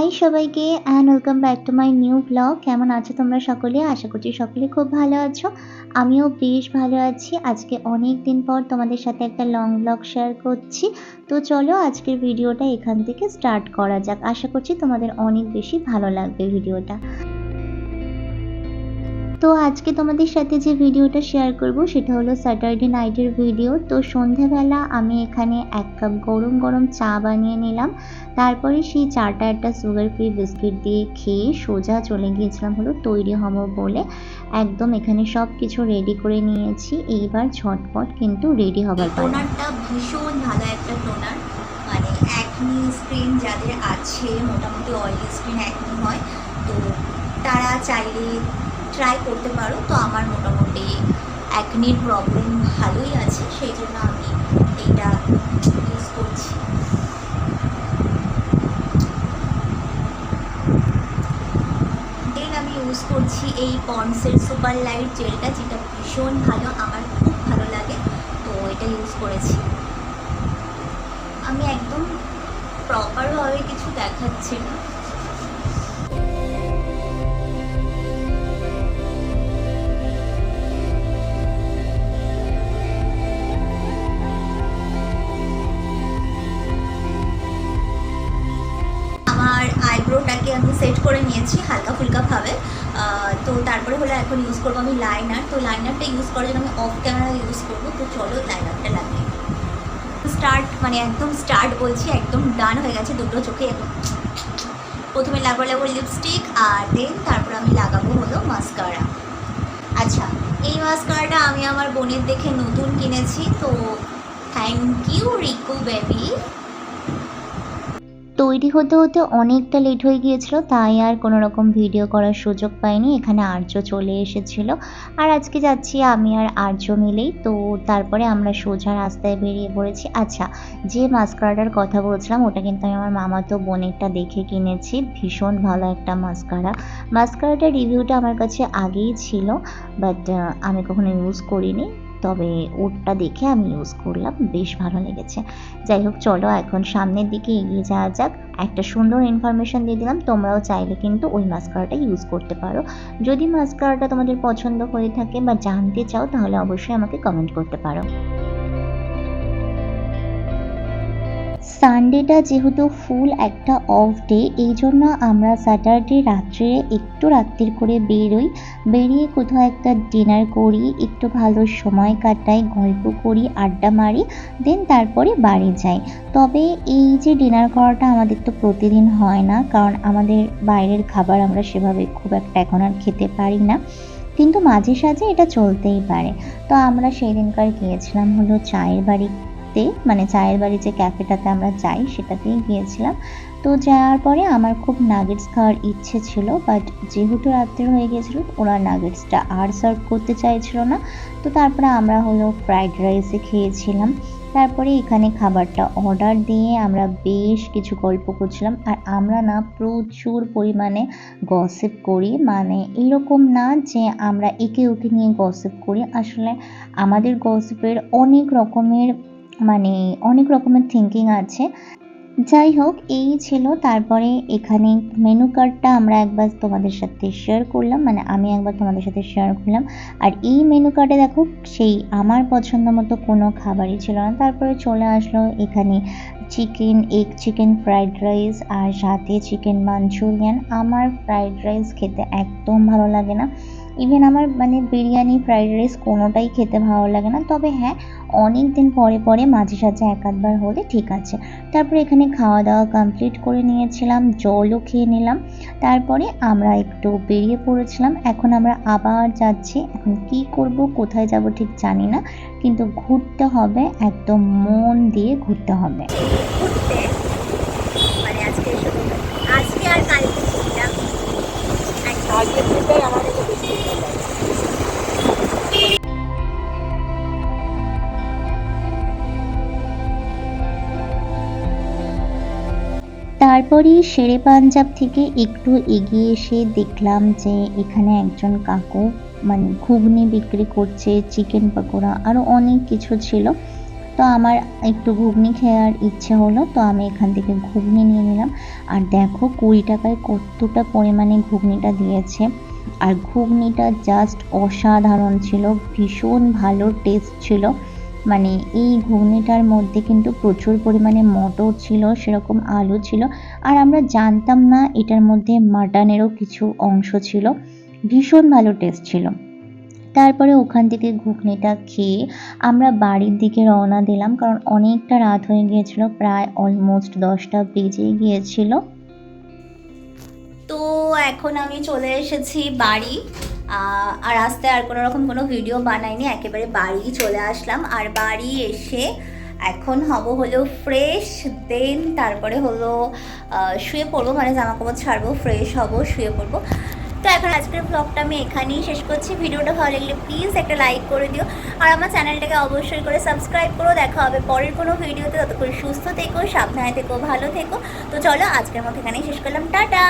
High সবাইকে and welcome back to my new blog. কেমন আছো তোমরা সকলে? আশা করছি সকলে খুব ভালো আছো। আমিও বেশ ভালো আছি। আজকে অনেক দিন পর তোমাদের সাথে একটা লং ব্লগ শেয়ার করছি। তো চলো আজকের ভিডিওটা এখান থেকে স্টার্ট করা যাক। আশা করছি তোমাদের অনেক বেশি ভালো লাগবে ভিডিওটা। তো আজকে তোমাদের সাথে যে ভিডিওটা শেয়ার করব সেটা হলো স্যাটারডে নাইটের ভিডিও। তো সন্ধ্যাবেলা আমি এখানে 1 কাপ গরম গরম চা বানিয়ে নিলাম। তারপরে সেই চাটা একটা সুগার ফ্রি বিস্কিট দিয়ে খেয়ে সোজা চলে গিয়েছিলাম হলো তৈরি হব বলে। একদম এখানে সব কিছু রেডি করে নিয়েছি। এইবার ঝটপট কিন্তু রেডি হবার পালা। টোনারটা ভীষণ ভালো একটা টোনার, মানে অ্যাকনি স্কিন যাদের আছে, মোটামুটি অয়েলি স্কিন অ্যাকনি হয়, তো তারা চাইলে ট্রাই করতে পারো। তো আমার মোটামুটি অ্যাকনির প্রবলেম ভালোই আছে, সেই জন্য আমি এইটা ইউজ করছি। দেন আমি ইউজ করছি এই পন্ডসের সুপার লাইট জেলটা, যেটা ভীষণ ভালো, আমার খুব ভালো লাগে, তো এটা ইউজ করেছি। আমি একদম প্রপারভাবে কিছু দেখাচ্ছি না। আমার আইব্রোটাকে আমি সেট করে নিয়েছি হালকা ফুলকাভাবে। তো তারপরে হলো এখন ইউজ করবো আমি লাইনার। তো লাইনারটা ইউজ করার জন্য আমি অফ ক্যামেরা ইউজ করবো। তো চলো লাইনারটা লাগিয়ে স্টার্ট, মানে একদম স্টার্ট বলছি, একদম ডান হয়ে গেছে দুটো চোখে। এখন প্রথমে লাগাবো লিপস্টিক, আর দেন তারপর আমি লাগাবো হলো মাস্কারা। আচ্ছা, এই মাস্কারাটা আমি আমার বোনের দেখে নতুন কিনেছি, তো থ্যাংক ইউ রিকু বেবি। তৈরি হতে হতে অনেকটা লেট হয়ে গিয়েছিল, তাই আর কোনো রকম ভিডিও করার সুযোগ পাইনি। এখানে আর্য চলে এসেছিল, আর আজকে যাচ্ছি আমি আর আর্য মিলেই। তো তারপরে আমরা সোজা রাস্তায় বেরিয়ে পড়েছি। আচ্ছা, যে মাস্কারাটার কথা বলছিলাম ওটা কিন্তু আমি আমার মামাতো বোনেরটা দেখে কিনেছি। ভীষণ ভালো একটা মাস্কারা। মাস্কারাটার রিভিউটা আমার কাছে আগেই ছিল, বাট আমি কখনো ইউজ করিনি। তবে ওরটা দেখে আমি ইউজ করলাম, বেশ ভালো লেগেছে। যাই হোক, চলো এখন সামনের দিকে এগিয়ে যাওয়া যাক। একটা সুন্দর ইনফরমেশন দিয়ে দিলাম, তোমরাও চাইলে কিন্তু ওই মাস্কারাটা ইউজ করতে পারো। যদি মাস্কারাটা তোমাদের পছন্দ হয়ে থাকে বা জানতে চাও তাহলে অবশ্যই আমাকে কমেন্ট করতে পারো। সানডেটা যেহেতু ফুল একটা অফ ডে, এই জন্য আমরা স্যাটারডে রাত্রে একটু রাত্রির করে বেরিয়ে কোথাও একটা ডিনার করি, একটু ভালো সময় কাটাই, গল্প করি, আড্ডা মারি, দেন তারপরে বাড়ি যাই। তবে এই যে ডিনার করাটা আমাদের তো প্রতিদিন হয় না, কারণ আমাদের বাইরের খাবার আমরা সেভাবে খুব একটা এখন আর খেতে পারি না, কিন্তু মাঝে সাঝে এটা চলতেই পারে। তো আমরা সেই দিনকার গিয়েছিলাম হলো চায়ের বাড়ি, মানে চায়ের বাড়ি যে ক্যাফেটাতে আমরা যাই সেটাতেই গিয়েছিলাম। তো যাওয়ার পরে আমার খুব নাগেটস খাওয়ার ইচ্ছে ছিল, বাট যেহেতু রাত্রে হয়ে গিয়েছিল ওরা নাগেটসটা আর সার্ভ করতে চাইছিল না। তো তারপরে আমরা হলো ফ্রাইড রাইসে খেয়েছিলাম। তারপরে এখানে খাবারটা অর্ডার দিয়ে আমরা বেশ কিছু গল্প করছিলাম, আর আমরা না প্রচুর পরিমাণে গসিপ করি। মানে এরকম না যে আমরা একে ওকে নিয়ে গসিপ করি, আসলে আমাদের গসিপের অনেক রকমের থিঙ্কিং আছে। যাই হোক, এই ছিল। তারপরে এখানে মেনু কার্ডটা আমরা একবার তোমাদের সাথে শেয়ার করলাম, মানে আমি একবার তোমাদের সাথে শেয়ার করলাম। আর এই মেনু কার্ডে দেখো সেই আমার পছন্দ মতো কোনো খাবারই ছিল না। তারপরে চলে আসলো এখানে এগ চিকেন ফ্রাইড রাইস, আর সাথে চিকেন মাঞ্চুরিয়ান। আমার ফ্রাইড রাইস খেতে একদম ভালো লাগে না, ইভেন আমার মানে বিরিয়ানি ফ্রাইড রাইস কোনোটাই খেতে ভালো লাগে না। তবে হ্যাঁ, অনেক দিন পরে পরে মাঝে সাঝে এক আধবার হলে ঠিক আছে। তারপরে এখানে খাওয়া দাওয়া কমপ্লিট করে নিয়েছিলাম, জলও খেয়ে নিলাম। তারপরে আমরা একটু বেরিয়ে পড়েছিলাম। এখন আমরা আবার যাচ্ছি। এখন কি করব, কোথায় যাব ঠিক জানি না, কিন্তু ঘুরতে হবে, একদম মন দিয়ে ঘুরতে হবে। মানে আজকে আর কালকে আমাদের বেশি। তারপরে শেরে পাঞ্জাব থেকে একটু এগিয়ে এসে দেখলাম যে এখানে একজন কাকু মানে ঘুগনি বিক্রি করছে, চিকেন পকোড়া, আরও অনেক কিছু ছিল। তো আমার একটু ঘুগনি খাওয়ার ইচ্ছে হলো, তো আমি এখান থেকে ঘুগনি নিয়ে নিলাম। আর দেখো 20 টাকায় কতটা পরিমাণে ঘুগনিটা দিয়েছে। আর ঘুগনিটা জাস্ট অসাধারণ ছিল, ভীষণ ভালো টেস্ট ছিল। মানে এই ঘুগনিটার মধ্যে কিন্তু প্রচুর পরিমাণে মটর ছিল, সেরকম আলু ছিল। আর আমরা জানতাম না এটার মধ্যে মাটনেরও কিছু অংশ ছিল। ভীষণ ভালো টেস্ট ছিল। তারপরে ওখান থেকে ঘুগনিটা খেয়ে আমরা বাড়ির দিকে রওনা দিলাম, কারণ অনেকটা রাত হয়ে গিয়েছিল, প্রায় অলমোস্ট 10টা বেজে গিয়েছিল। তো এখন আমি চলে এসেছি বাড়ি। আর রাস্তায় আর কোনো রকম কোনো ভিডিও বানাইনি, একেবারে বাড়ি চলে আসলাম। আর বাড়ি এসে এখন হলো ফ্রেশ, দেন তারপরে হলো শুয়ে পড়বো, মানে জামা কাপড় ছাড়বো, ফ্রেশ হব, শুয়ে পড়বো। তো এখন আজকের ব্লগটা আমি এখানেই শেষ করছি। ভিডিওটা ভালো লাগলে প্লিজ একটা লাইক করে দিও, আর আমার চ্যানেলটাকে অবশ্যই করে সাবস্ক্রাইব করো। দেখা হবে পরের কোনো ভিডিওতে। ততক্ষণ সুস্থ থেকো, সাবধানে থেকো, ভালো থেকো। তো চলো আজকের মতো এখানেই শেষ করলাম, টাটা।